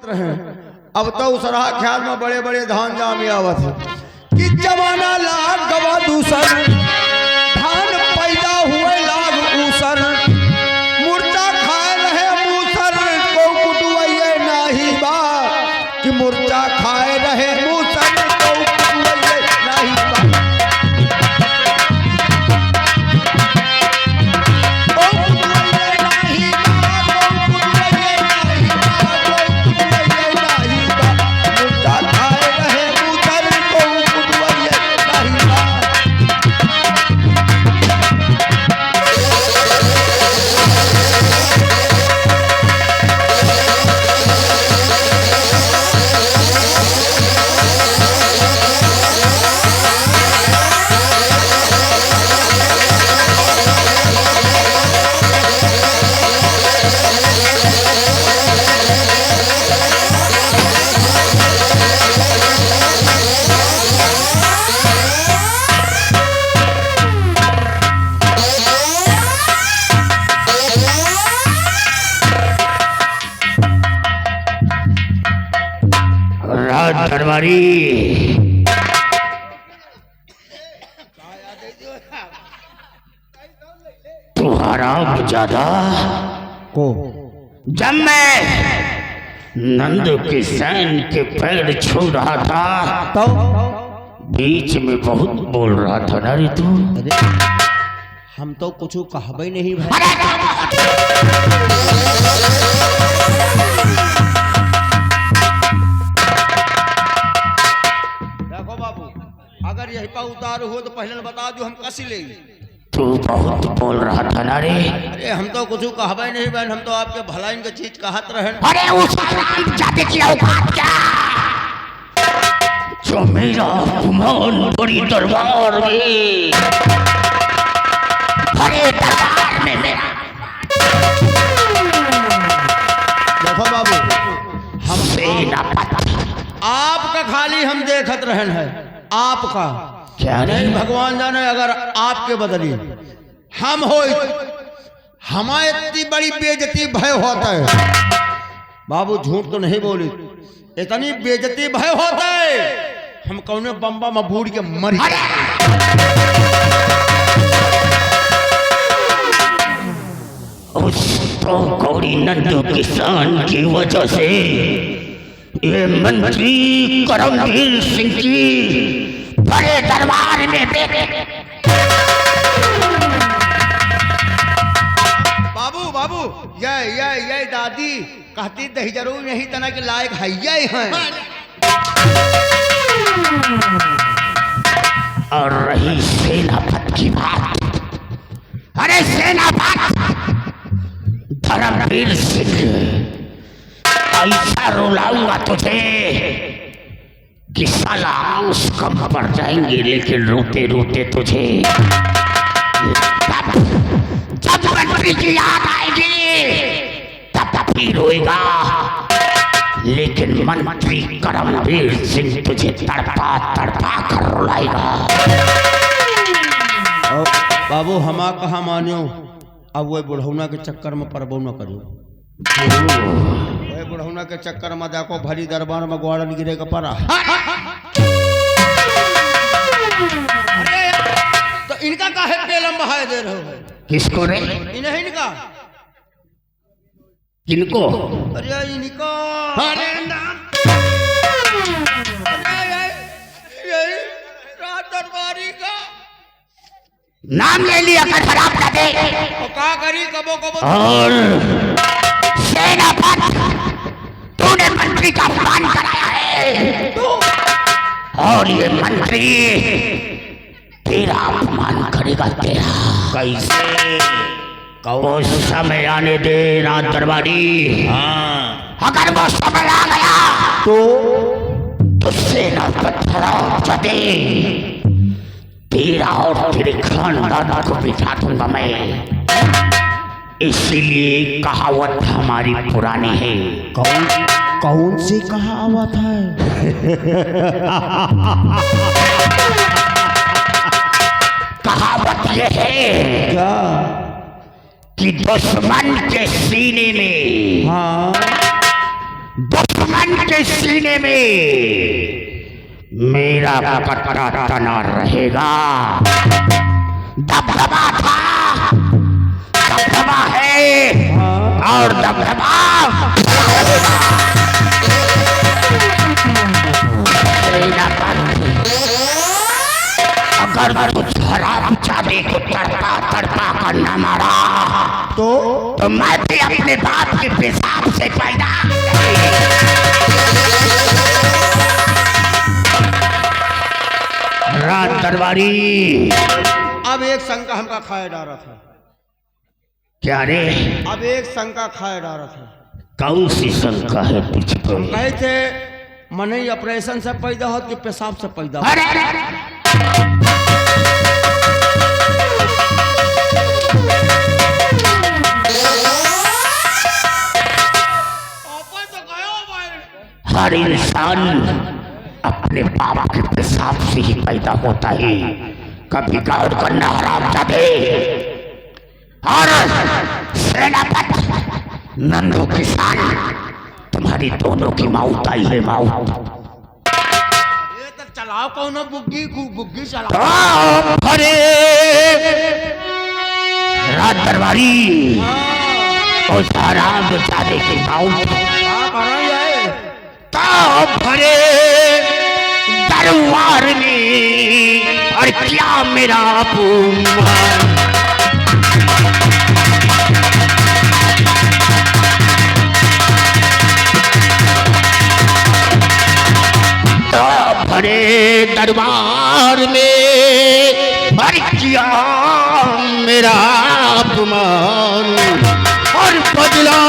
रहे। अब तो उसरा ख्याल में बड़े बड़े धान जाम आवत है कि जमाना लाग गवा दूसर, धान पैदा हुए लाग ऊसर, मुर्चा खाए रहे मूसर को कुटुवैये नाही बा, कि मुर्चा खाए रहे मूसर को कुटुवैये नाही बा। दरबारी तुम्हारा ज्यादा को जब मैं नंद के सैन के पैर छू रहा था तो बीच में बहुत बोल रहा था ना रे तू। हम तो कुछ कहबे नहीं भाई। देखो बाबू, अगर यही पर उतार हो तो पहले बता दो, हम कसी ले। तू बहुत बोल रहा था ना रे। अरे हम तो कुछ कहबे नहीं बहन, हम तो आपके भलाई के चीज कहत रहे। अरे उस जाते की औकात क्या जो मेरा गुमान बड़ी दरबार में, बड़े दरबार में मेरा। देखो बाबू, हम सेनापति आपका खाली हम देखत रहन है, आपका क्या नहीं भगवान जाने अगर आपके बदली हम हो, हमारे इतनी बड़ी बेइज्जती भय होता है। बाबू झूठ तो नहीं बोली, इतनी बेइज्जती भय होता है, हम कौन बम्बा में बूढ़ के मरी। उस तो गौरी नंदू किसान की वजह से ये मंत्री करमवीर सिंह की बड़े दरबार में बाबू बाबू ये दादी कहती दही जरूर नहीं तना के लायक है हैं। और रही सेनापति की बात, अरे सेनापति धर्मवीर सिंह ऐसा रुलाऊंगा तुझे कि साला आंस कम पड़ जाएंगे, लेकिन रोते रोते तुझे जब मंत्री की याद आएगी तब भी रोएगा, लेकिन मंत्री करमवीर सिंह तुझे तड़पा तड़पा कर रुलाएगा। बाबू हमा कहा मानियो, अब वो बुढ़ौना के चक्कर में परबो न करो। वो बुढ़ौना के चक्कर में देखो भरी दरबार में ग्वाड़न गिरे का परा। तो इनका काहे पेलम बहाए दे रहे हो? किसको रे? इन्हें इनका किनको? अरे इनको, अरे नाम, अरे रात दरबारी का नाम ले लिया कर खराब कर दे। और का करी कबो कबो। और सेनापति तूने मंत्री का अपमान कराया है, और ये मंत्री तेरा अपमान करेगा। तेरा कैसे? वो समय आने दे रात दरबारी। हाँ, अगर वो समय आ गया तो सेनापति खड़ा दे, तेरा और तेरे खानदान को बिठा दूंगा मैं। इसलिए कहावत हमारी पुरानी है। कौन सी कहावत है? कहावत यह है क्या? कि दुश्मन के सीने में हाँ दुश्मन के सीने में मेरा कट्टा तना रहेगा। दबदबा था, दबदबा है और दबदबा अगर कुछ हराम चाबी को तड़पा तड़पा कर न मारा तो मैं भी अपने बाप के पेशाब से पैदा। रात दरबारी अब एक शंका हमका खाए डारा था। क्या रे? अब एक शंका खाए डारा था। कौन सी शंका है तुझ पर? हम कहे थे मनई ऑपरेशन से पैदा हो कि पेशाब से पैदा हो? अरे हर इंसान अपने बाप के पेशाब से ही पैदा होता है। कभी गौर करना हरामजादे। और सेनापति नंदू किसान, तुम्हारी दोनों की मौत आई है। मौत ये तक चलाओ कौन बुग्गी चलाओ। अरे रात दरबारी उस हरामजादे की मौत भरे दरबार में और क्या मेरा अपमान। भरे दरबार में और क्या मेरा अपमान। और बदला,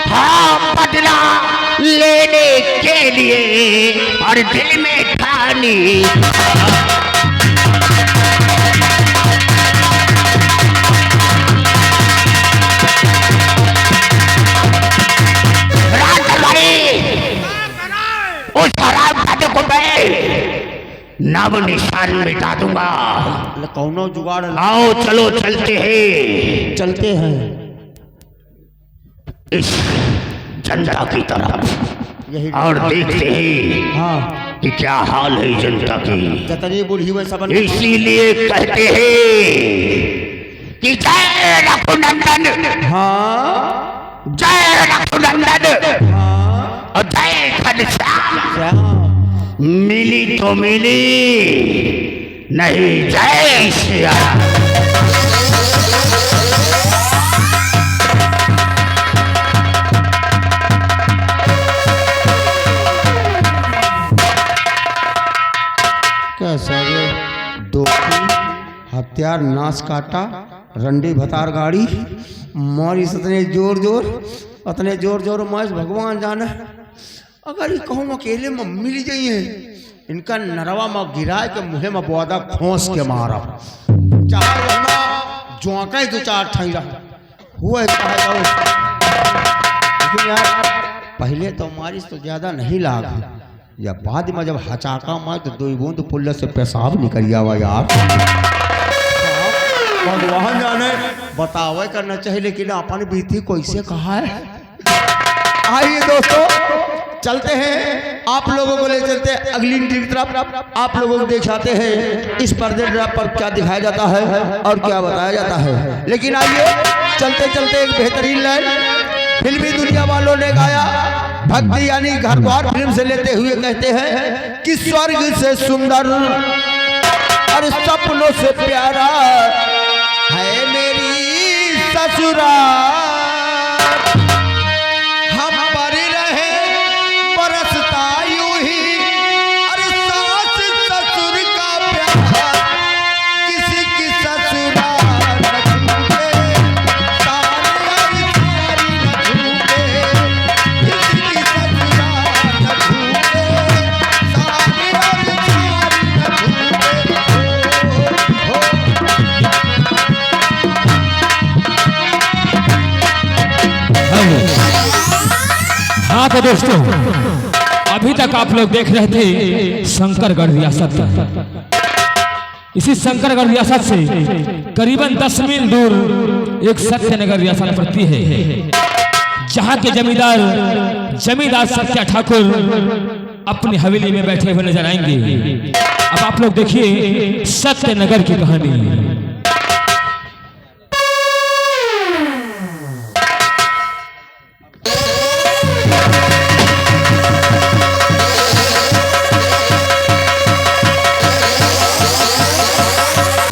हाँ बदला लेने के लिए और दिल में ठानी। उस हरामजादे को मैं नाम निशान मिटा दूंगा। कौनो जुगाड़? आओ चलो चलते हैं। चलते हैं इस जनता की तरफ और देखते हैं हाँ कि क्या हाल है जनता की। जतनी बूढ़ी हुए सब इसीलिए कहते हैं कि जय रघुनंदन। हाँ जय रघुनंदन हाँ और जय घनश्याम। मिली तो मिली, नहीं जय श्री राम। सगे दो हथियार नाश काटा रंडी भतार गाड़ी मारी इतने जोर जोर मैं भगवान जाने। अगर ये कहूँ अकेले में मिल जाइए इनका नरवा में गिरा के मुँह में बोदा खोस के मारा। चार जोका दो चार ठहरा हुआ। लेकिन यार पहले तो मारिश तो ज्यादा नहीं लागा, या बाद में जब हचाका मार तो दो बूंद पुल्ले से पेशाब निकल जावा। यार भगवान जाने बतावे करना चाहिए, लेकिन अपन बीती कैसे कहा है। आइए दोस्तों चलते हैं, आप लोगों को ले चलते हैं अगली टीम तरफ। आप लोगों को दिखाते हैं इस पर्दे पर क्या दिखाया जाता है और क्या बताया जाता है। लेकिन आइए चलते चलते एक बेहतरीन लाइन फिल्मी दुनिया वालों ने गाया। भक्ति यानी घर द्वार फिल्म से लेते हुए कहते हैं कि स्वर्ग से सुंदर और सपनों से प्यारा है मेरी ससुराल। हम पर रहे बरसता यूं ही और सास ससुर का प्यार किसी की ससुराल न छूटे, सारी सारी न छूटे, किसी की ससुराल न छूटे, सारी सारी न छूटे। हाँ तो दोस्तों अभी तक आप लोग देख रहे थे शंकरगढ़ रियासत। इसी शंकरगढ़ रियासत से करीबन 10 मील दूर एक सत्यनगर रियासत पड़ती है, जहां के जमींदार सत्या ठाकुर अपनी हवेली में बैठे हुए नजर आएंगे। अब आप लोग देखिए सत्यनगर की कहानी।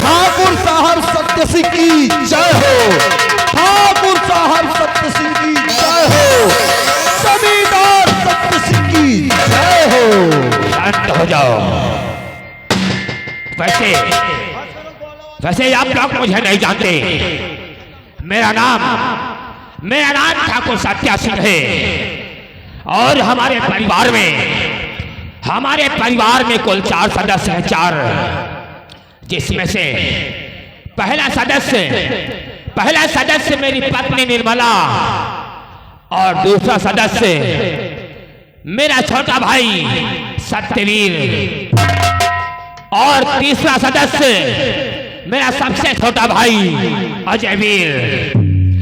ठाकुर साहब सत्य सिंह की जय हो। ठाकुर साहब सत्य सिंह की जय हो। जमींदार सत्य सिंह की जय हो। शांत हो जाओ। वैसे आप लोग मुझे नहीं जानते। मेरा नाम ठाकुर सत्या सिंह है और हमारे परिवार में कुल 4 सदस्य हैं। 4, जिसमें से पहला सदस्य मेरी पत्नी निर्मला और दूसरा सदस्य मेरा छोटा भाई सत्यवीर और तीसरा सदस्य मेरा सबसे छोटा भाई अजयवीर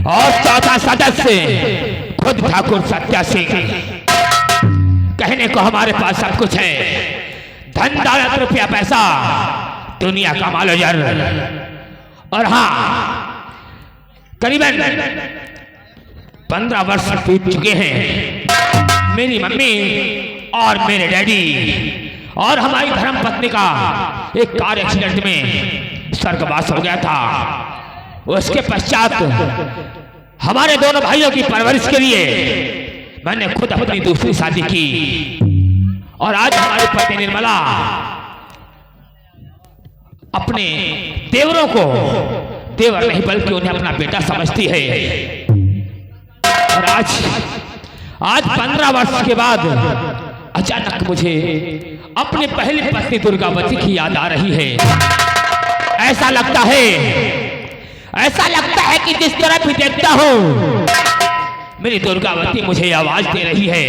और चौथा सदस्य खुद ठाकुर सत्या सिंह। कहने को हमारे पास सब कुछ है, धन दौलत रुपया पैसा दुनिया का मालो जर। और हाँ, करीबन 15 वर्ष बीत चुके हैं। मेरी मम्मी और मेरे डैडी और हमारी धर्म पत्नी का एक कार एक्सीडेंट में स्वर्गवास हो गया था। उसके पश्चात हमारे दोनों भाइयों की परवरिश के लिए मैंने खुद अपनी दूसरी शादी की और आज हमारी पत्नी निर्मला अपने देवरों को देवर नहीं बल्कि उन्हें अपना बेटा समझती है। और आज 15 वर्ष के बाद अचानक मुझे अपनी पहली पत्नी दुर्गावती की याद आ रही है। ऐसा लगता है कि जिस तरह भी देखता हूँ मेरी दुर्गावती मुझे आवाज दे रही है,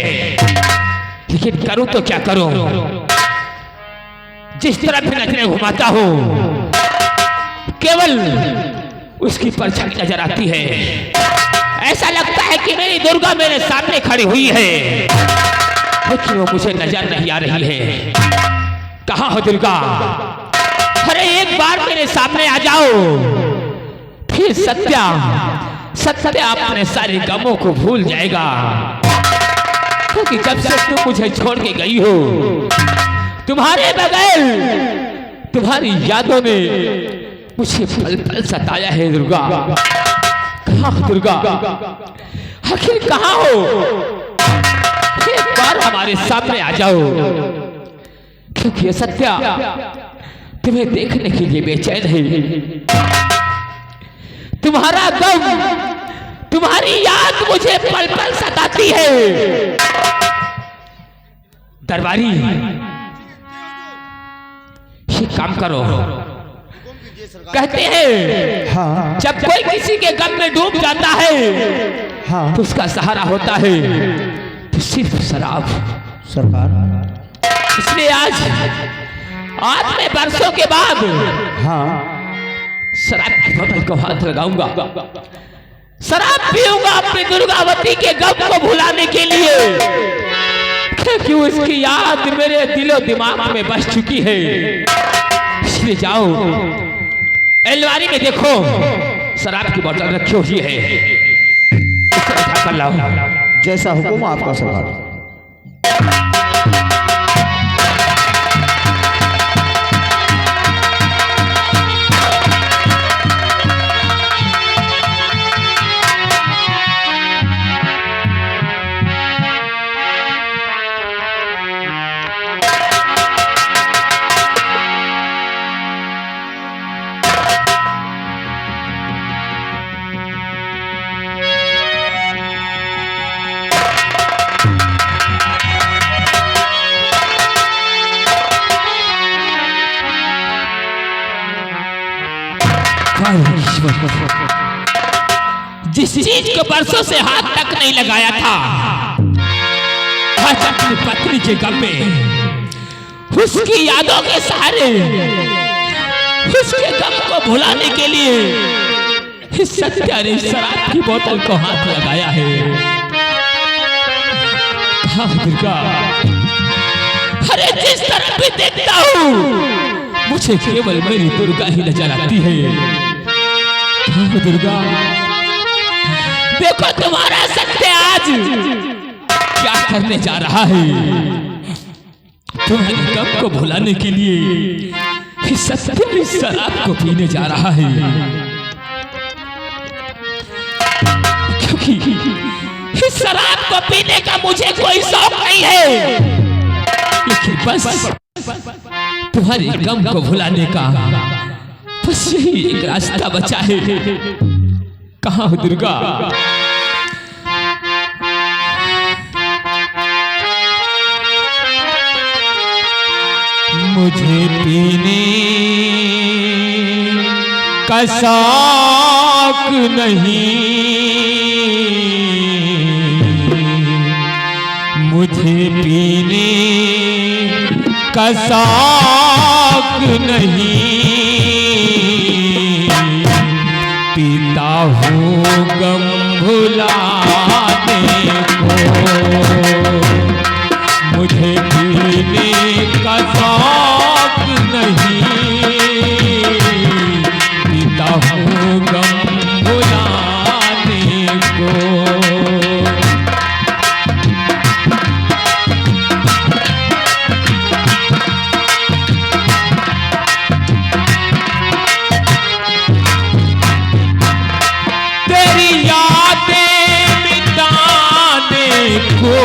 लेकिन करूं तो क्या करूं। जिस तरह भी नजरें घुमाता हूं केवल उसकी परछाई नजर आती है। ऐसा लगता है कि मेरी दुर्गा मेरे सामने खड़ी हुई है, लेकिन वो मुझे नजर नहीं आ रही है। कहाँ हो दुर्गा? अरे एक बार मेरे सामने आ जाओ, फिर सत्या अपने सारे गमों को भूल जाएगा। क्योंकि जब से तुम मुझे छोड़ के गई हो, तुम्हारे बगैर तुम्हारी यादों ने मुझे पल पल सताया है दुर्गा। कहाँ हो दुर्गा? आखिर कहाँ हो? एक बार हमारे सामने आ जाओ, क्योंकि ये सत्या तुम्हें देखने के लिए बेचैन है। तुम्हारा गम, तुम्हारी याद मुझे पल पल सताती है। दरबारी, ये काम करो। कहते हैं हाँ। जब कोई किसी के गम में डूब जाता है हाँ। तो उसका सहारा होता है तो सिर्फ शराब। सरकार, इसलिए आज मैं बरसों के बाद हाँ, शराब की बोतल को हाथ लगाऊंगा, शराब पीऊंगा अपनी दुर्गावती के गम को भुलाने के लिए, क्योंकि उसकी याद मेरे दिलो दिमाग में बस चुकी है। इसलिए जाओ, अलमारी में देखो, शराब की बोतल रखी हुई है, उसे उठा कर लाओ। जैसा हुक्म आपका सरकार। जिस चीज को बरसों से हाथ तक नहीं लगाया था, आज अपनी पत्नी के गम में उसकी यादों के सहारे उसके गम को भुलाने के लिए इस सत्या ने शराब की बोतल को हाथ लगाया है। कहाँ है दुर्गा? अरे जिस तरफ भी देखता हूँ मुझे केवल मेरी दुर्गा ही नजर आती है। कहाँ है दुर्गा? देखो तुम्हारा सत्य आज क्या करने जा रहा है। तुम्हारे गम को भुलाने के लिए इस सत्य इस शराब को पीने जा रहा है, क्योंकि इस शराब को पीने का मुझे कोई शौक नहीं है, लेकिन बस तुम्हारे गम को भुलाने का बस यही एक रास्ता बचा है। कहाँ हो दुर्गा? मुझे पीने का शौक नहीं, मुझे पीने का शौक नहीं, पीता हूँ गम भुलाने को। मुझे पीने का शौक नहीं, पीता हूँ गम भुलाने को। तेरी यादें मिटाने को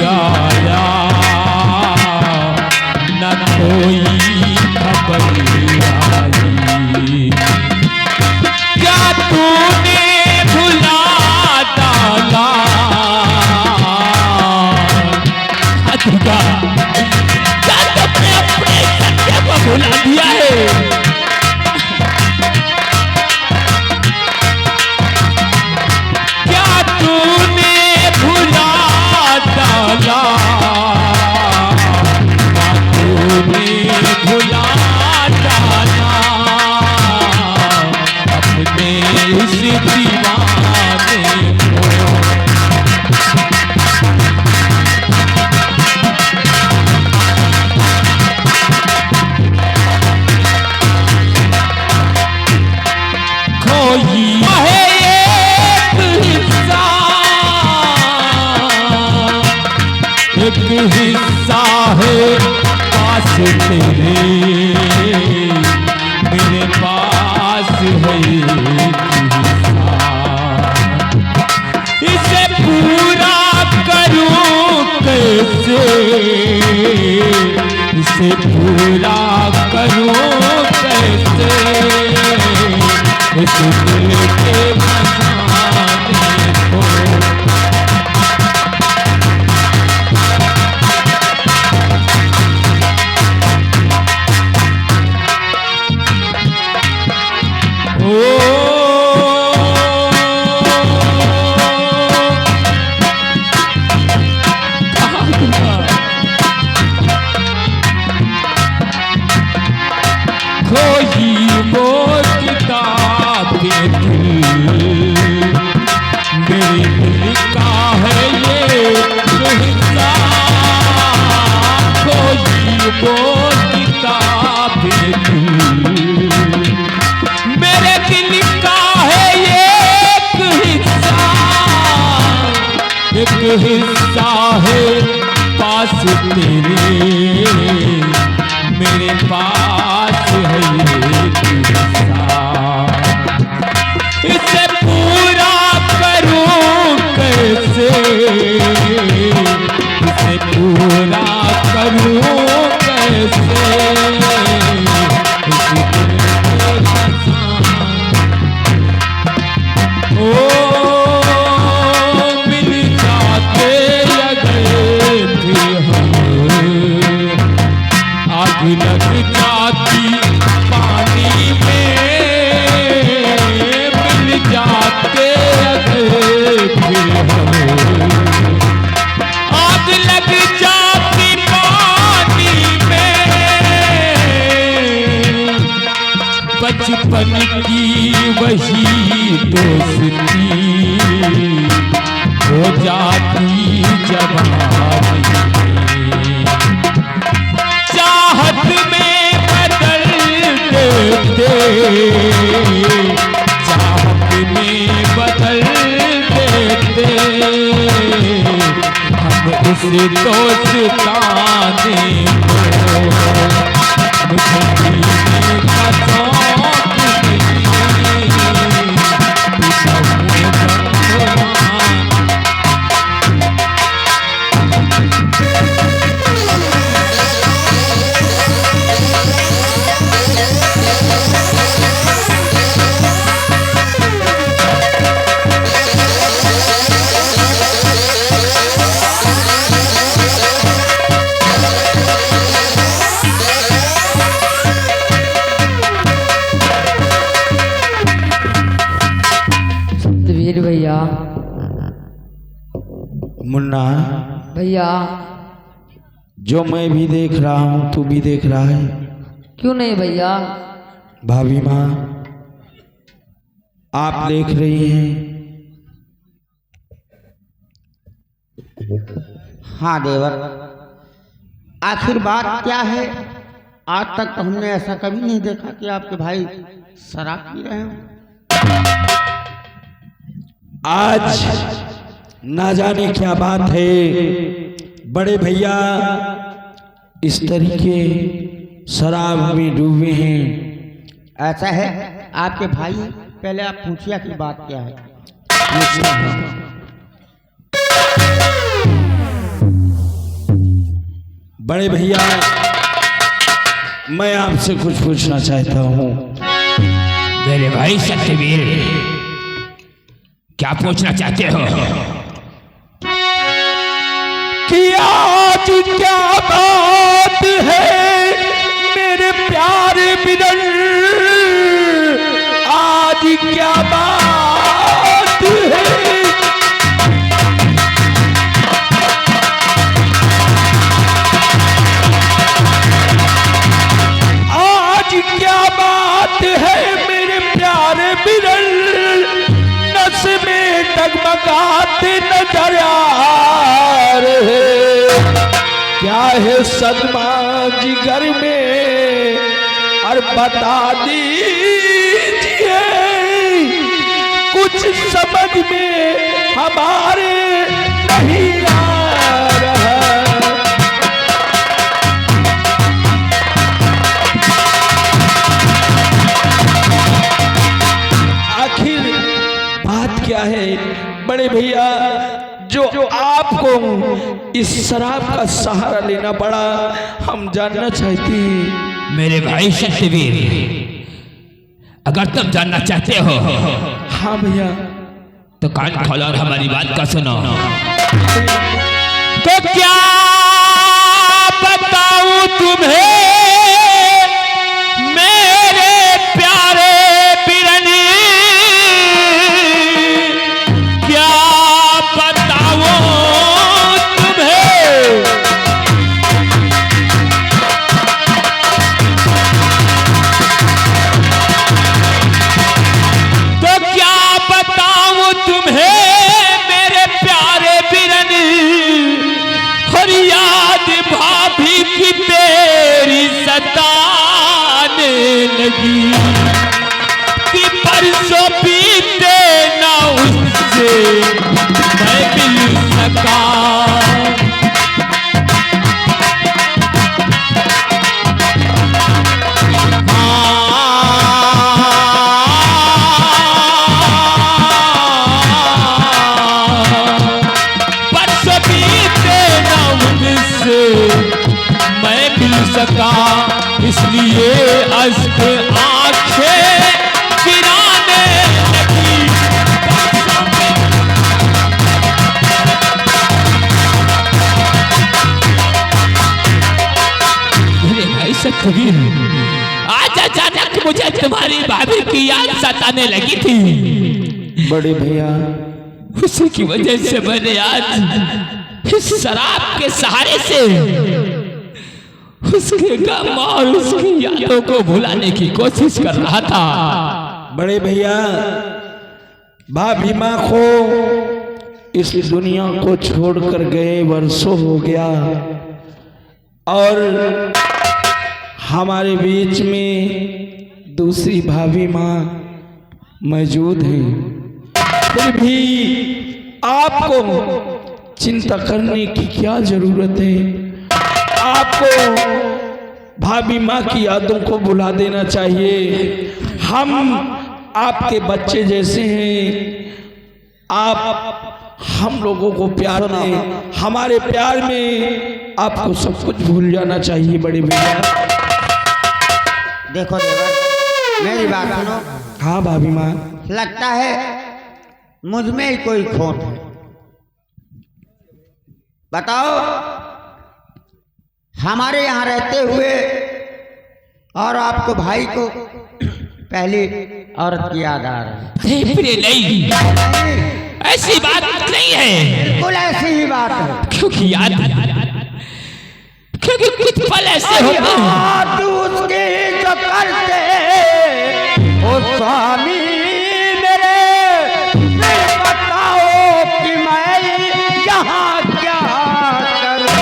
आया न कोई खबर आई, क्या तूने भुला डाला? क्या तुमने अपने सत्य को भुला दिया है? एक हिस्सा है पास तेरे, मेरे पास है इसे पूरा करूं कैसे, इसे पूरा करूं कैसे, इस दिल के मसाने को। खोई वो किताब के दिल लग जाती पानी में, मिल जाते अगर फिर हमें। आग लग जाती पानी में, बचपन की वही दोस्ती हो जाती जवानी। चाहत में बदल देते, चाहत में बदल देते हम उस दोस्ताने को। मुझे जीने का शौक नहीं, वीर भैया, मुन्ना, भैया जो मैं भी देख रहा हूँ तू भी देख रहा है। क्यों नहीं भैया? भाभी माँ आप देख रही हैं। हाँ देवर, आखिर बात क्या है? आज तक तो हमने ऐसा कभी नहीं देखा कि आपके भाई शराब पी रहे हो। आज ना जाने क्या बात है, बड़े भैया इस तरीके शराब में डूबे हैं। ऐसा है आपके भाई, पहले आप पूछिए कि बात क्या है। बड़े भैया मैं आपसे कुछ पूछना चाहता हूँ। मेरे भाई सत्यवीर, क्या पूछना चाहते हो? कि आज क्या बात है मेरे प्यारे बिरन, आज क्या बात है। आज क्या बात है मेरे प्यारे बिरन, नस में डगमगाते नजर आ रहे। क्या है सदमा जिगर में और बता दीजिए, कुछ समझ में हमारे नहीं आ रहा। आखिर बात क्या है बड़े भैया, जो आपको इस शराब का सहारा लेना पड़ा, हम जानना चाहते हैं। मेरे भाई सत्यवीर, अगर तुम जानना चाहते हो हाँ भैया, तो कान खोलो और हमारी बात का सुनो। तो क्या बताऊं तुम्हें मेरे प्यारे बिरनी, क्या बताऊं तुम्हें। तो क्या बताऊं तुम्हें मेरे प्यारे बिरनी, हर याद भाभी की तेरी सताने लगी, कि परसों बीते ना उससे मैं मिल सका। परसों बीते ना उनसे मैं मिल सका, इसलिए अश्क आंखें गिराने लगी। मेरे भाई सतवीर, आज अचानक मुझे तुम्हारी भाभी की याद सताने लगी थी। बड़े भैया, उसी की वजह से मैंने आज इस शराब के सहारे से उसके गम और उसकी यादों को भुलाने की कोशिश कर रहा था। बड़े भैया, भाभी माँ को इस दुनिया को छोड़कर गए वर्षों हो गया और हमारे बीच में दूसरी भाभी माँ मौजूद है। फिर भी आपको चिंता करने की क्या जरूरत है? आपको भाभी माँ की यादों को भुला देना चाहिए। हम आपके बच्चे जैसे हैं, आप हम लोगों को प्यार दें, हमारे प्यार में आपको सब कुछ भूल जाना चाहिए। बड़े भैया, देखो देवर, मेरी बात सुनो। हाँ भाभी माँ, लगता है मुझ में ही कोई खोट है। बताओ, हमारे यहाँ रहते हुए और आपको भाई को पहली औरत की याद आ रही है। अरे प्रिय नहीं, ऐसी बात नहीं है। बिल्कुल ऐसी ही बात है। क्योंकि याद, क्योंकि कुछ पल ऐसे होते हैं याद उसकी जो करते ओ स्वामी मेरे, फिर बताओ कि मैं यहाँ क्या करूं।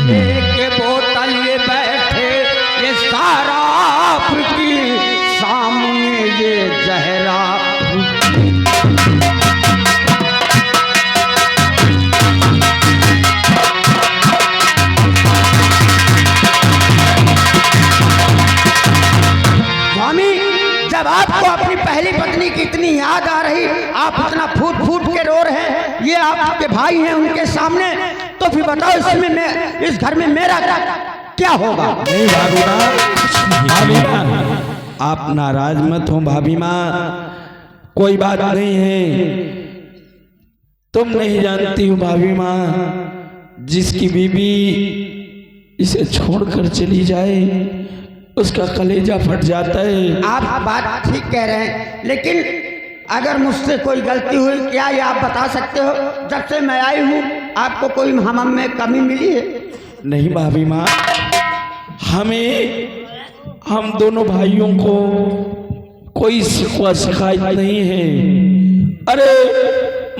लेके बोतल ये बैठे ये शराब की, सामने ये जहरा। जब आपको अपनी पहली पत्नी की इतनी याद आ रही, आप इतना फूट फूट के रो रहे हैं, ये आपके भाई हैं उनके सामने, तो फिर बताओ इसमें इस घर में मेरा क्या होगा? नहीं भाभी माँ, भाभी माँ आप नाराज मत हो। भाभी माँ, कोई बात नहीं है। तुम नहीं जानती हो भाभी माँ, जिसकी बीवी इसे छोड़कर चली जाए उसका कलेजा फट जाता है। आप बात ठीक कह रहे हैं, लेकिन अगर मुझसे कोई गलती हुई, क्या ये आप बता सकते हो? जब से मैं आई हूँ आपको कोई हम में कमी मिली है? नहीं भाभी माँ, हम दोनों भाइयों को कोई शिकवा शिकायत नहीं है। अरे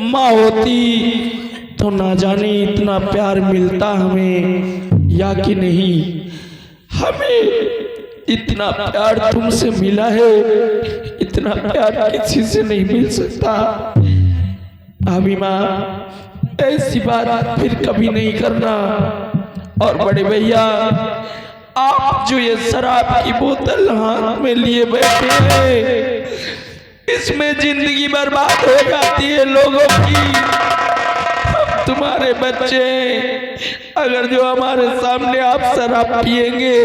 माँ होती तो ना जाने इतना प्यार मिलता हमें या कि नहीं। हमें इतना प्यार तुमसे मिला है, इतना प्यार किसी से नहीं मिल सकता। भाभी माँ, ऐसी बात फिर कभी नहीं करना। और बड़े भैया, आप जो ये शराब की बोतल हाथ में लिए बैठे हैं, इसमें जिंदगी बर्बाद हो जाती है लोगों की। तुम्हारे बच्चे, अगर जो हमारे सामने आप शराब पिएंगे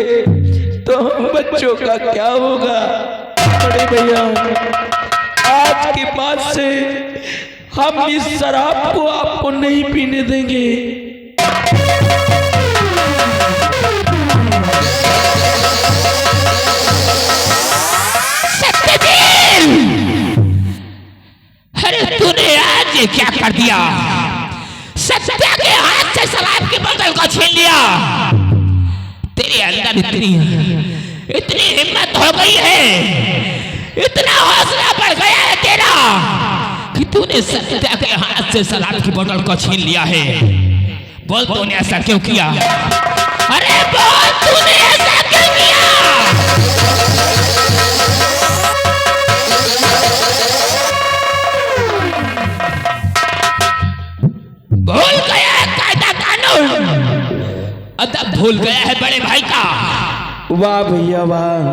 तो हम बच्चों का क्या होगा? बड़े भैया, आज के बाद से हम इस शराब को आपको नहीं पीने देंगे। अरे तूने आज ये क्या कर दिया? सत्या के हाथ से शराब की बोतल को छीन लिया। तेरे अंदर इतनी हिम्मत हो गई है, इतना हौसला बढ़ गया है तेरा कि तूने सत्या के हाथ से शराब की बोतल को छीन लिया है। बोल, तूने ऐसा क्यों किया? अरे बोल, तूने ऐसा क्यों किया? भूल गया है कायदा कानून, अदब भूल गया है बड़े भाई का। वाह भैया वाह,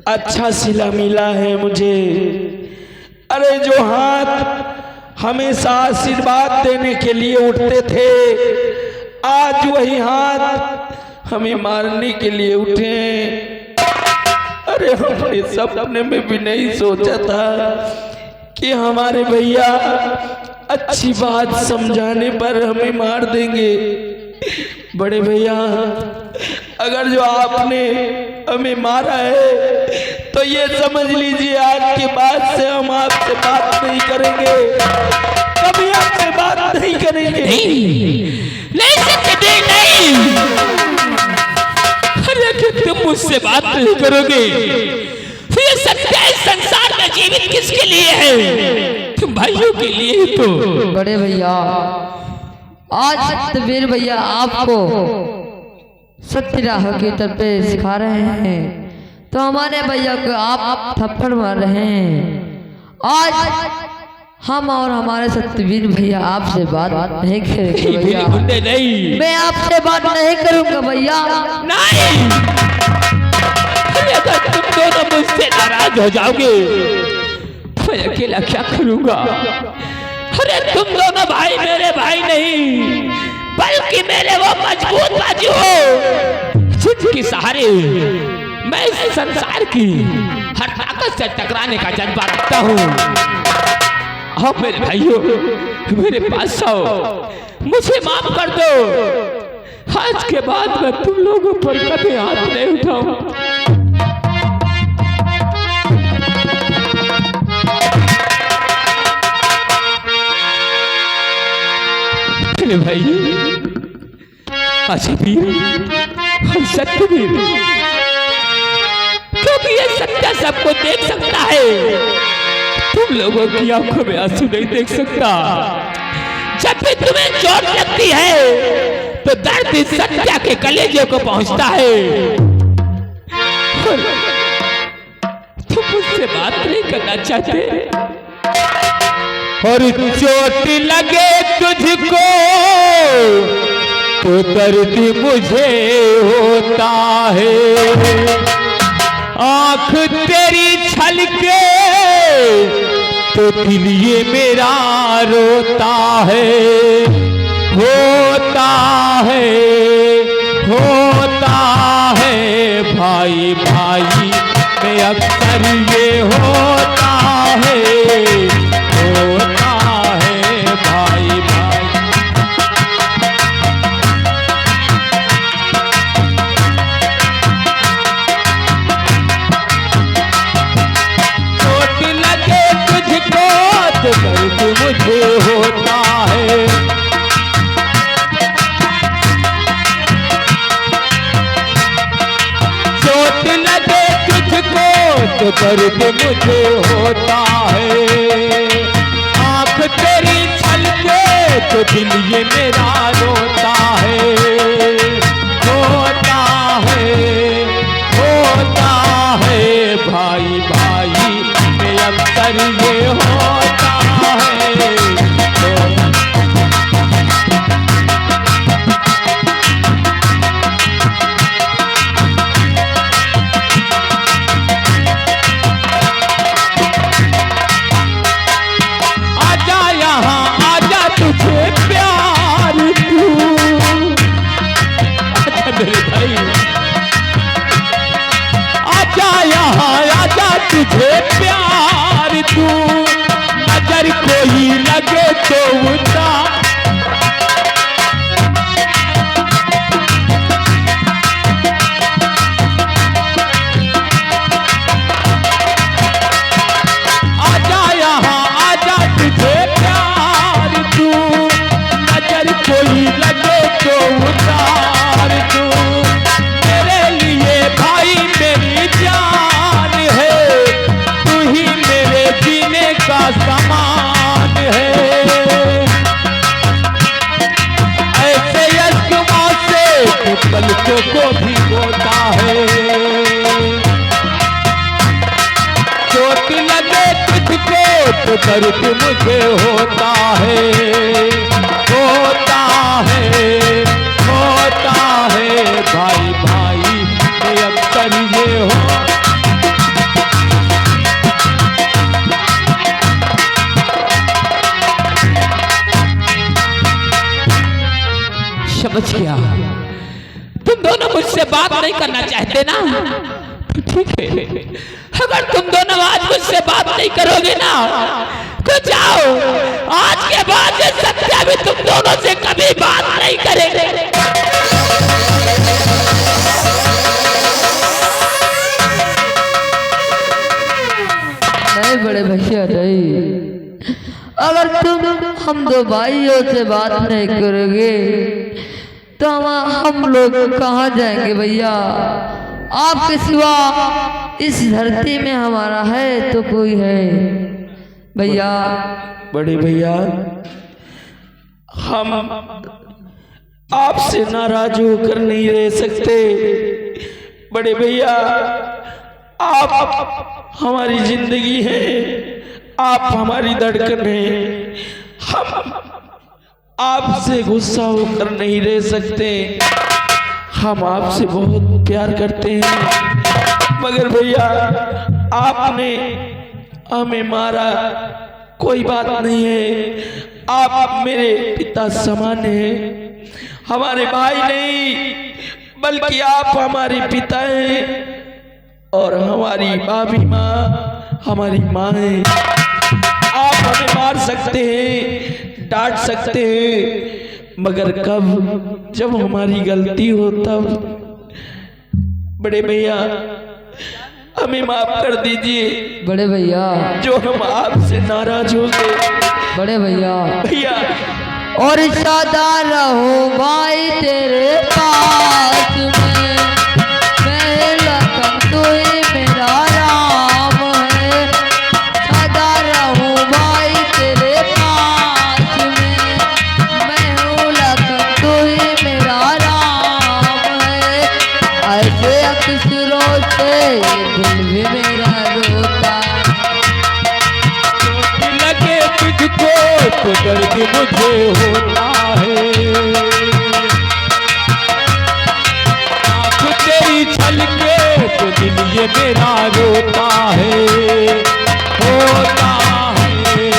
अच्छा सिला मिला है मुझे। अरे जो हाथ हमेशा आशीर्वाद देने के लिए उठते थे, आज वही हाथ हमें मारने के लिए उठे। अरे हमने सपने में भी नहीं सोचा था कि हमारे भैया अच्छी बात समझाने पर हमें मार देंगे। बड़े भैया, अगर जो आपने हमें मारा है तो ये समझ लीजिए आज के बाद से हम आपसे बात नहीं करेंगे, कभी आपसे बात नहीं करेंगे। नहीं सत्यदेव नहीं, अरे कि तुम मुझसे बात नहीं करोगे फिर सत्य इस संसार में जीवित किसके लिए है? तुम भाइयों के लिए ही तो। बड़े भैया आज सत्यवीर भैया आपको सत्य राह की तरफ सिखा रहे हैं तो हमारे भैया को आप थप्पड़ मार रहे हैं। आज हम और हमारे सत्यवीर भैया आपसे बात नहीं करेंगे भैया। नहीं, मैं आपसे बात नहीं करूंगा भैया। नहीं, अगर तुम दोनों मुझसे नाराज हो जाओगे मैं अकेला क्या करूंगा? अरे तुम दोनों भाई मेरे भाई नहीं बल्कि मेरे वो मजबूत बाजू हो जिनके सहारे मैं इस संसार की हर ताकत से टकराने का जज्बा रखता हूँ। आओ मेरे भाइयों, मेरे पास आओ, मुझे माफ कर दो। आज के बाद मैं तुम लोगों पर कभी हाथ नहीं उठाऊंगा। मेरे भाई अजबीर और सत्यवीर, क्योंकि ये सत्य सबको देख सकता है, तुम लोगों की आंखों में आंसू नहीं देख सकता। जब भी तुम्हें चोट लगती है तो दर्द इस सत्या के कलेजे को पहुंचता है। तुम मुझसे बात नहीं करना चाहते और चोट लगे तुझको तो दर्द मुझे होता है। आंख तेरी छलके तो दिल ये मेरा रोता है। होता है भाई भाई में अक्सर ये होता है भाई भाई। चोट लगे तुझको तो दर्द मुझे होता है। चोट लगे तुझको तो दर्द मुझे होता है। आँख तेरी छलके तो दिल ये मेरा रोता है। होता है भाई भाई में अक्सर ये होता है। आजा यहाँ आजा तुझे प्यार तू, आजा मेरे भाई आजा यहाँ आजा तुझे प्यार तू। नजर कोई लगे तो उतार, आजा यहाँ आजा तुझे प्यार तू। नजर कोई लगे तो उतार तू। मेरे लिए भाई मेरी जान है, तू ही मेरे जीने का सामान है। ऐसे यज्ञों से तू पलकों को भिगोता है। चोट लगे तुझको तो दर्द मुझे होता है। भाई भाई में अक्सर ये हो। समझ गया, तुम दोनों मुझसे बात नहीं करना चाहते ना, तो ठीक है। अगर तुम दोनों आज मुझसे बात नहीं करोगे ना तो जाओ, आज के बाद ये सत्या भी तुम दोनों से कभी बात नहीं करेंगे। बड़े भैया नहीं। अगर तुम हम दो भाइयों से बात नहीं करोगे तो हम लोग कहाँ जाएंगे भैया? आपके सिवा इस धरती में हमारा है तो कोई है भैया। बड़े भैया, हम आपसे नाराज होकर नहीं रह सकते। बड़े भैया, आप हमारी जिंदगी है, आप हमारी धड़कन है। हम आपसे गुस्सा होकर नहीं रह सकते। हम आपसे बहुत प्यार करते हैं, मगर भैया आपने हमें मारा, कोई बात नहीं है। आप मेरे पिता समान हैं, हमारे भाई नहीं, बल्कि आप हमारे पिता हैं और हमारी भाभी माँ हमारी माँ है। आप हमें मार सकते हैं, डांट सकते हैं, मगर कब? जब हमारी गलती हो तब। बड़े भैया, हमें माफ कर दीजिए। बड़े भैया, जो हम आपसे नाराज हो गए। बड़े भैया, भैया और सदा रहो भाई तेरे पास में, पहला कम तो ही मेरा राम है। सदा रहो भाई तेरे पास में, मैं हूँ लखन तो ही मेरा राम है। ऐसे अक्सरों से दिल भी मेरा रोता, लगे तुझको तो दर्द मुझे होता है। आँख तेरी छलके तो दिल ये मेरा रोता है। होता है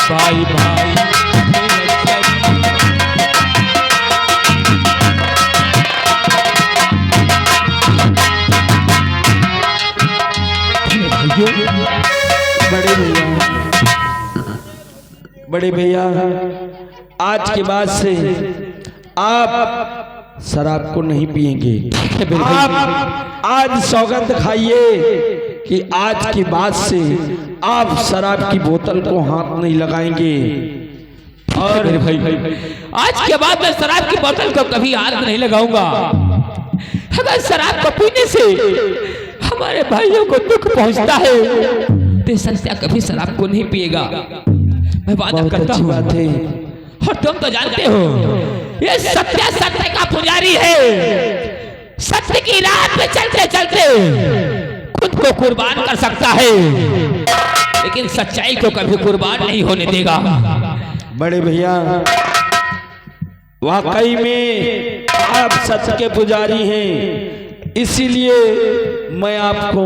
भाई भाई बड़े भैया, आज के बाद से आप शराब को नहीं पिएंगे। आप आज सौगंध खाइए कि आज के बाद से आप शराब की बोतल को हाथ नहीं लगाएंगे। और भाई आज के बाद मैं शराब की बोतल को कभी हाथ नहीं लगाऊंगा। अगर शराब को पीने से हमारे भाइयों को दुख पहुंचता है तो सत्या कभी शराब को नहीं पिएगा, मैं वादा करता हूँ। बात है। और तुम तो जानते हो ये सत्या सत्य का पुजारी है। सत्य की राह पे चलते चलते खुद को कुर्बान कर सकता है, लेकिन सच्चाई को कभी कुर्बान नहीं होने देगा। बड़े भैया, वाकई में आप सत्य के पुजारी हैं, इसीलिए मैं आपको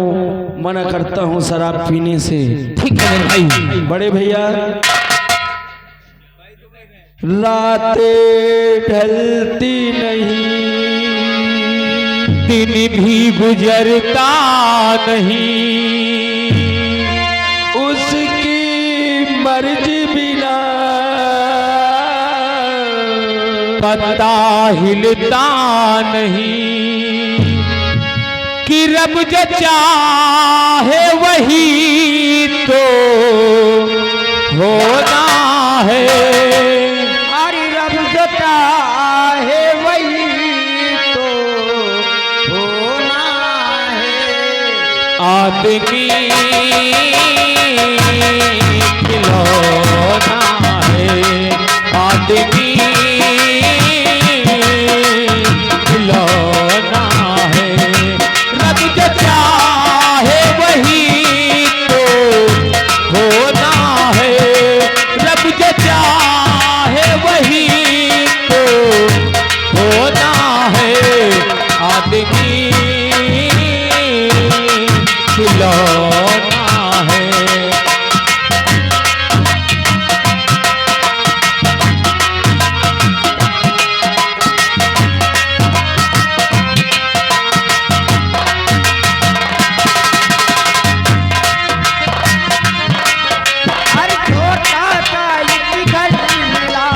मना करता हूं शराब पीने से। ठीक है भाई। बड़े भैया, रातें ढलती नहीं, दिन भी गुजरता नहीं, उसकी मर्जी बिना पता हिलता नहीं, कि रब जो चाहे वही तो होना है। हमारी रब जो चाहे वही तो होना है। आदमी खिलौना है, आदमी खिलौना है। रब जो चाहे वही तो होना है, रब जो चाहे वही तो होना है। आदमी खिलौना है। हर छोटा सा एक घर मिला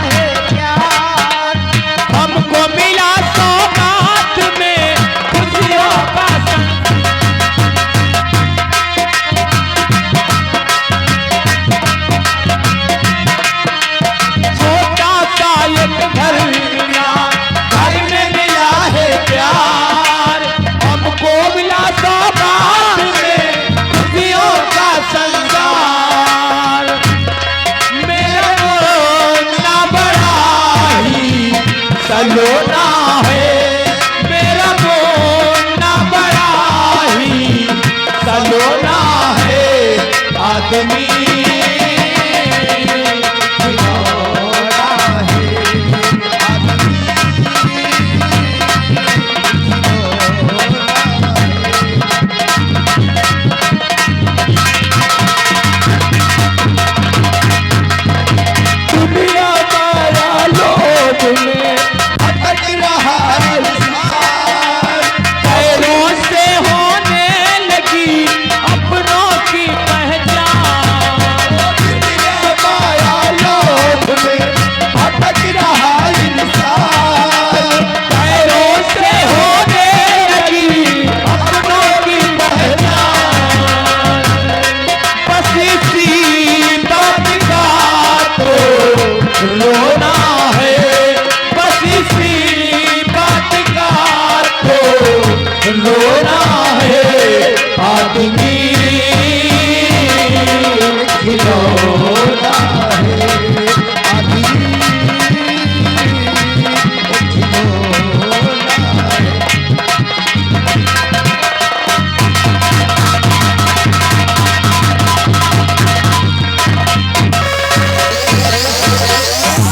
है प्यार। हमको मिला सौगात सलोना है मेरा मोना बड़ा ही सलोना है आदमी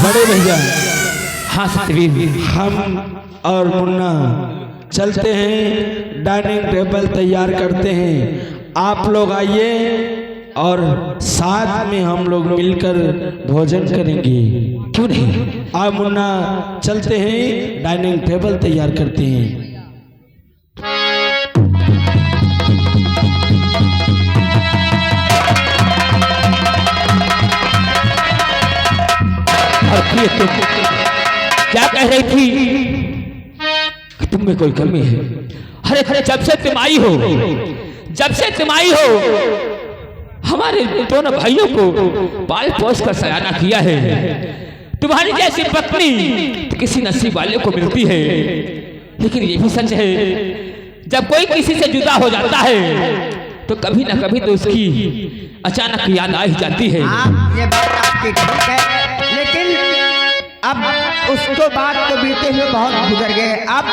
बड़े भैया हाँ सतवीर, हम और मुन्ना चलते हैं, डाइनिंग टेबल तैयार करते हैं। आप लोग आइए और साथ में हम लोग मिलकर भोजन करेंगे। क्यों नहीं? आप मुन्ना चलते हैं, डाइनिंग टेबल तैयार करते हैं। और फिर तुम क्या कह रही थी कि तुम में कोई कमी है? अरे अरे जब से तुम आई हो, जब से तुम आई हो, हमारे दोनों भाइयों को पाल पोस कर सयाना किया है। तुम्हारी जैसी पत्नी तो किसी नसीब वाले को मिलती है, लेकिन ये भी सच है जब कोई किसी से जुदा हो जाता है तो कभी ना कभी तो उसकी अचानक याद आ ही जाती है। ये बात आपकी ठीक है, लेकिन अब उसको बात तो बीते हुए बहुत गुजर गए। अब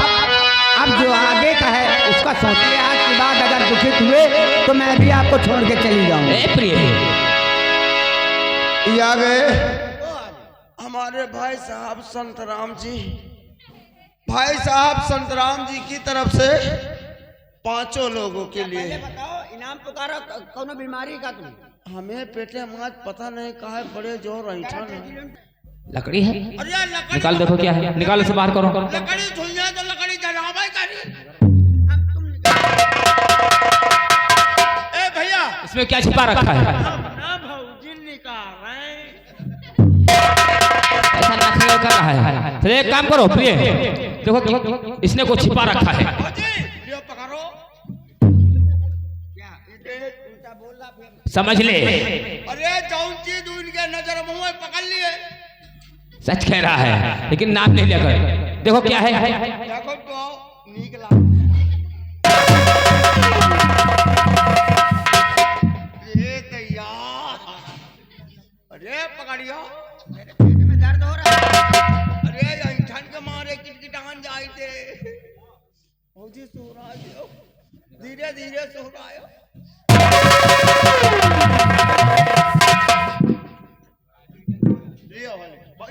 जो आगे का है उसका सोचिए। आज की बात अगर दुखित हुए तो मैं भी आपको छोड़ के चली जाऊँ। प्रिय ये आ गए हमारे भाई साहब संत राम जी। भाई साहब संत राम जी की तरफ से 5 लोगों के लिए बताओ, इनाम पुकारा कौन बीमारी का तुम? हमें पेटे माज पता नहीं कहा है, बड़े जोर ऐठन है। लकड़ी है, अरे यार लकड़ी निकाल देखो क्या है, निकाल से बाहर करो। लकड़ी धुल जाए तो लकड़ी जलावे करी। ए भैया इसमें क्या छिपा रखा है? ना भौजी निकाल रहे ऐसा नखरे कर रहा है। तो एक काम करो प्रिय, देखो इसने को छिपा रखा है। लियो पकड़ो। क्या ये उल्टा बोल रहा फिर? समझ ले। अरे जौन चीज उनके नजर मुंह में पकड़ लिए। सच कह रहा है, लेकिन नाम नहीं लिया कर। देखो क्या है। देखो तो निकला ये तैयार। अरे पकड़ियो, मेरे पेट में दर्द हो रहा है। अरे ऐठन के मारे किटकिटान जाए थे। फौजी सो रहा है, धीरे धीरे सो रहा है।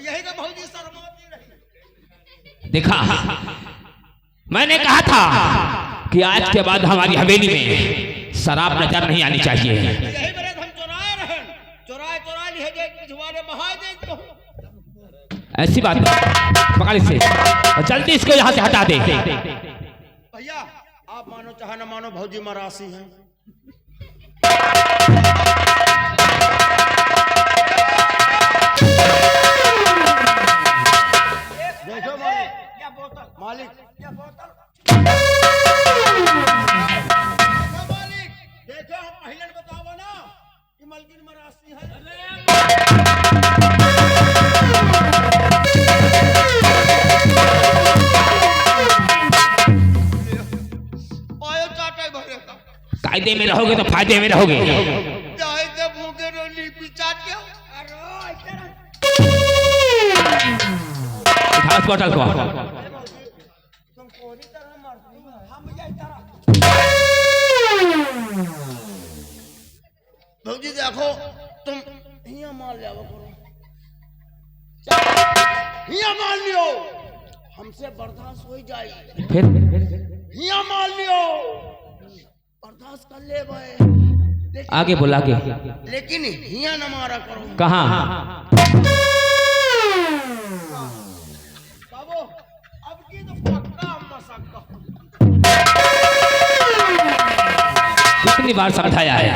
यही का भौजी शर्माती रही। देखा, मैंने कहा था कि आज के बाद हमारी हवेली में शराब नजर नहीं आनी चाहिए। यही मेरे हम चुराए रहे, चुराए लिए जे पिछवाड़े बहा दे तो। ऐसी बात पकड़ इसे और जल्दी इसको यहाँ से हटा दे। भैया आप मानो चाहे न मानो भौजी मरासी हैं। देखो मालिक, मालिक देखो हम पहले बताओ ना कि मलकिन मरासी है। कायदे में रहोगे तो फायदे में रहोगे। भूखे रोली पिचाट के उठा बस बोतल को भौजी देखो तुम हिया मार जाओ करो, हिया मार लियो, हमसे बर्दाश्त हो जाए। फिर हिया मार लियो, बर्दाश्त कर ले भाई, आगे बोल आगे। लेकिन हिया न मारा करो। कहाँ? बाबू अब की तो पक्का मसक्का। कितनी बार समझाया है?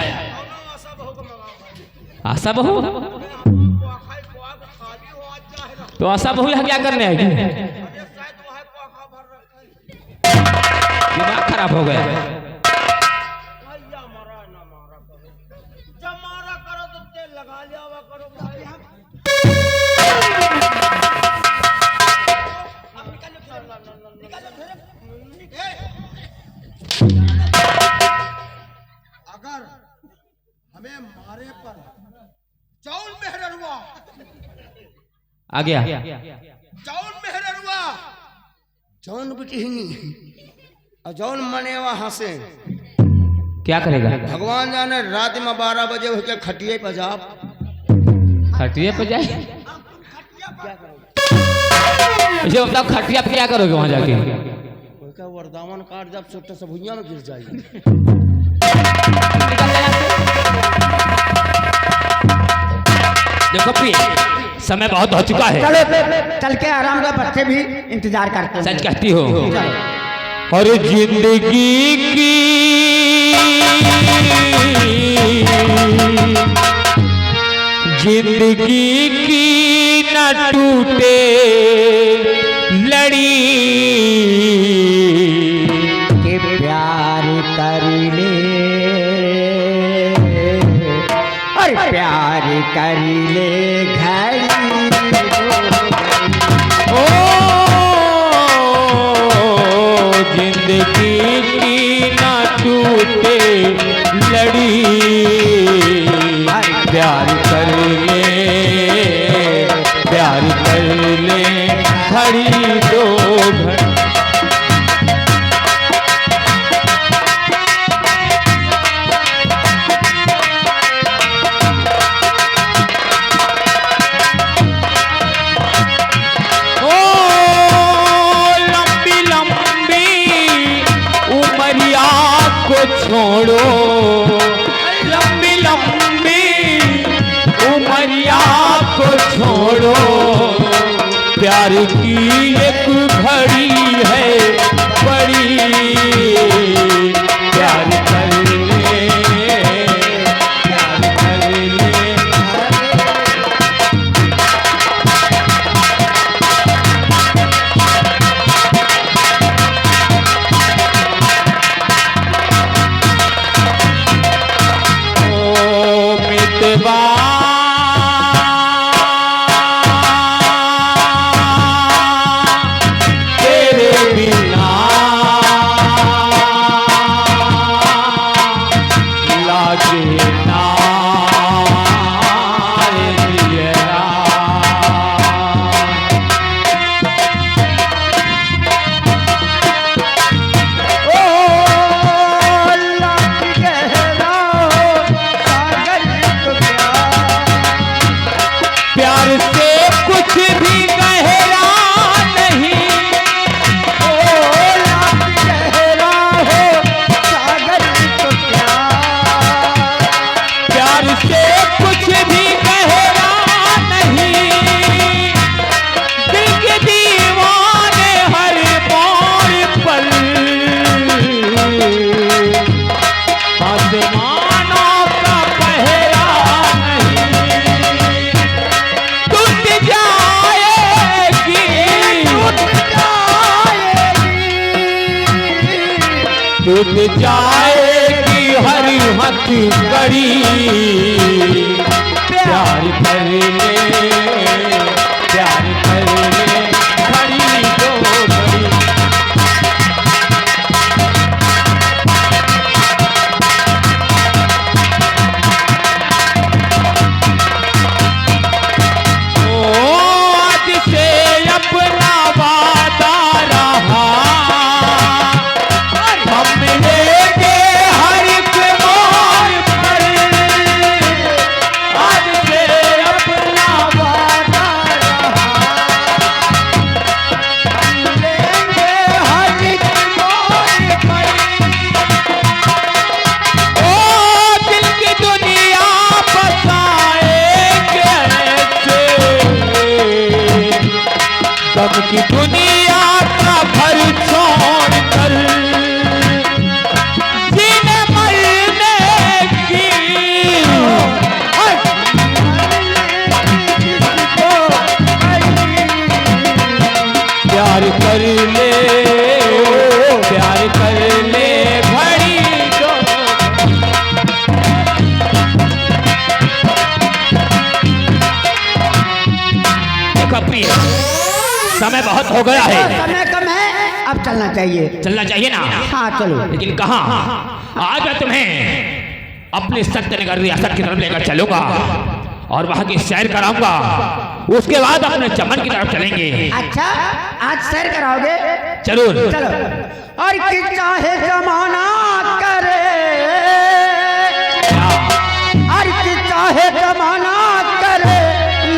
आशा बहू तो आशा बहू यहाँ क्या करने आएगी? दिमाग खराब हो गया। जब मारा करो तो तेल लगा लिया हुआ करो। अगर हमें मारे पर चौल मेहर हुआ, आ गया। चौल मेहर हुआ, जौन बिटहिनी और जौन मनेवा हंसे, क्या करेगा? भगवान जाने रात में 12 बजे होके खटिए पर जाओ। खटिया पे जाए? ये बताओ खटिया पे क्या करोगे वहां जाके? कोई का वरदावन काट जब छोटे से भुइया में गिर जाएगी। देखो पी समय बहुत हो चुका है। चलो चल के आराम का बच्चे भी इंतजार करते हैं। सच कहती हो और जिंदगी की न टूटे लड़ी के प्यार कर ले, अरे प्यार कर ले घड़ी ओ जिंदगी की ना टूटे लड़ी, प्यार कर ले, प्यार कर ले घड़ी दो घड़ी। छोड़ो लंबी लंबी उमरिया को छोड़ो, प्यार की एक घड़ी है बड़ी, प्यार कर ले, प्यार कर ले। तेरे बिना लागे ना दियरा। ओ अल्लाह की गहरा सागर को प्यार से कुछ भी गहरा नहीं, ओ अल्लाह की गहरा हो सागर को प्यार से कुछ भी गहरा नहीं, दिल के दीवाने हर बार पल आसमानों का पहरा नहीं, टूट जाएगी टूट जाएगी हर हथ कड़ी, प्यार कर ले, प्यार कर ले घड़ी दो घड़ी। ओ आज से अपना ले, प्यार कर ले घड़ी दो। देखो प्रिय, समय बहुत हो गया है, समय कम है, अब चलना चाहिए। चलना चाहिए ना। हाँ चलो। लेकिन कहाँ? आज मैं तुम्हें अपने सत्यनगर रियासत की तरफ लेकर चलूंगा और वहां की सैर कराऊंगा। उसके बाद अपने चमन की तरफ चलेंगे। अच्छा, आज सैर कराओगे? जरूर। चलो। और कि चाहे जमाना करे, और कि चाहे जमाना करे,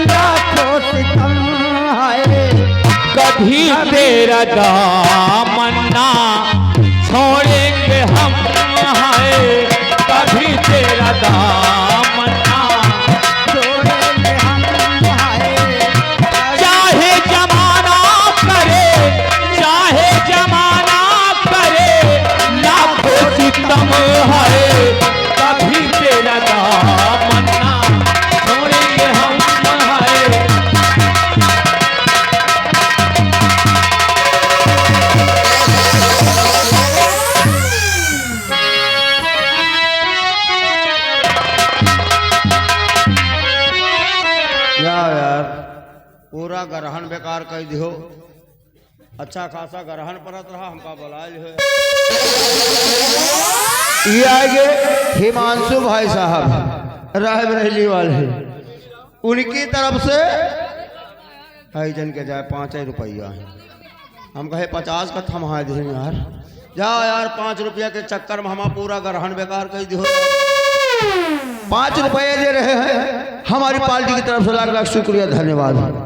लाखों सितम है, कभी तेरा दामन ना छोड़ेंगे हम, हाय कभी तेरा दामन ना छोड़ेंगे हम, हाय। चाहे जमाना करे, चाहे जमाना करे, लाखों सितम है, कभी तेरा दामन ना छोड़ेंगे हम, हाय। यार पूरा ग्रहण बेकार कर दियो। अच्छा खासा ग्रहण परत रहा, हमका बुलाए है। ये आगे हिमांशु भाई साहब राह बरेली वाले, उनकी तरफ से भाई जन के जाए 5 रुपया है। हम कहे 50 का थमा दे यार। जा यार 5 रुपया के चक्कर में हम पूरा ग्रहण बेकार कर दियो। 5 रुपये दे रहे हैं, हमारी पार्टी की तरफ से लाख लाख शुक्रिया, धन्यवाद।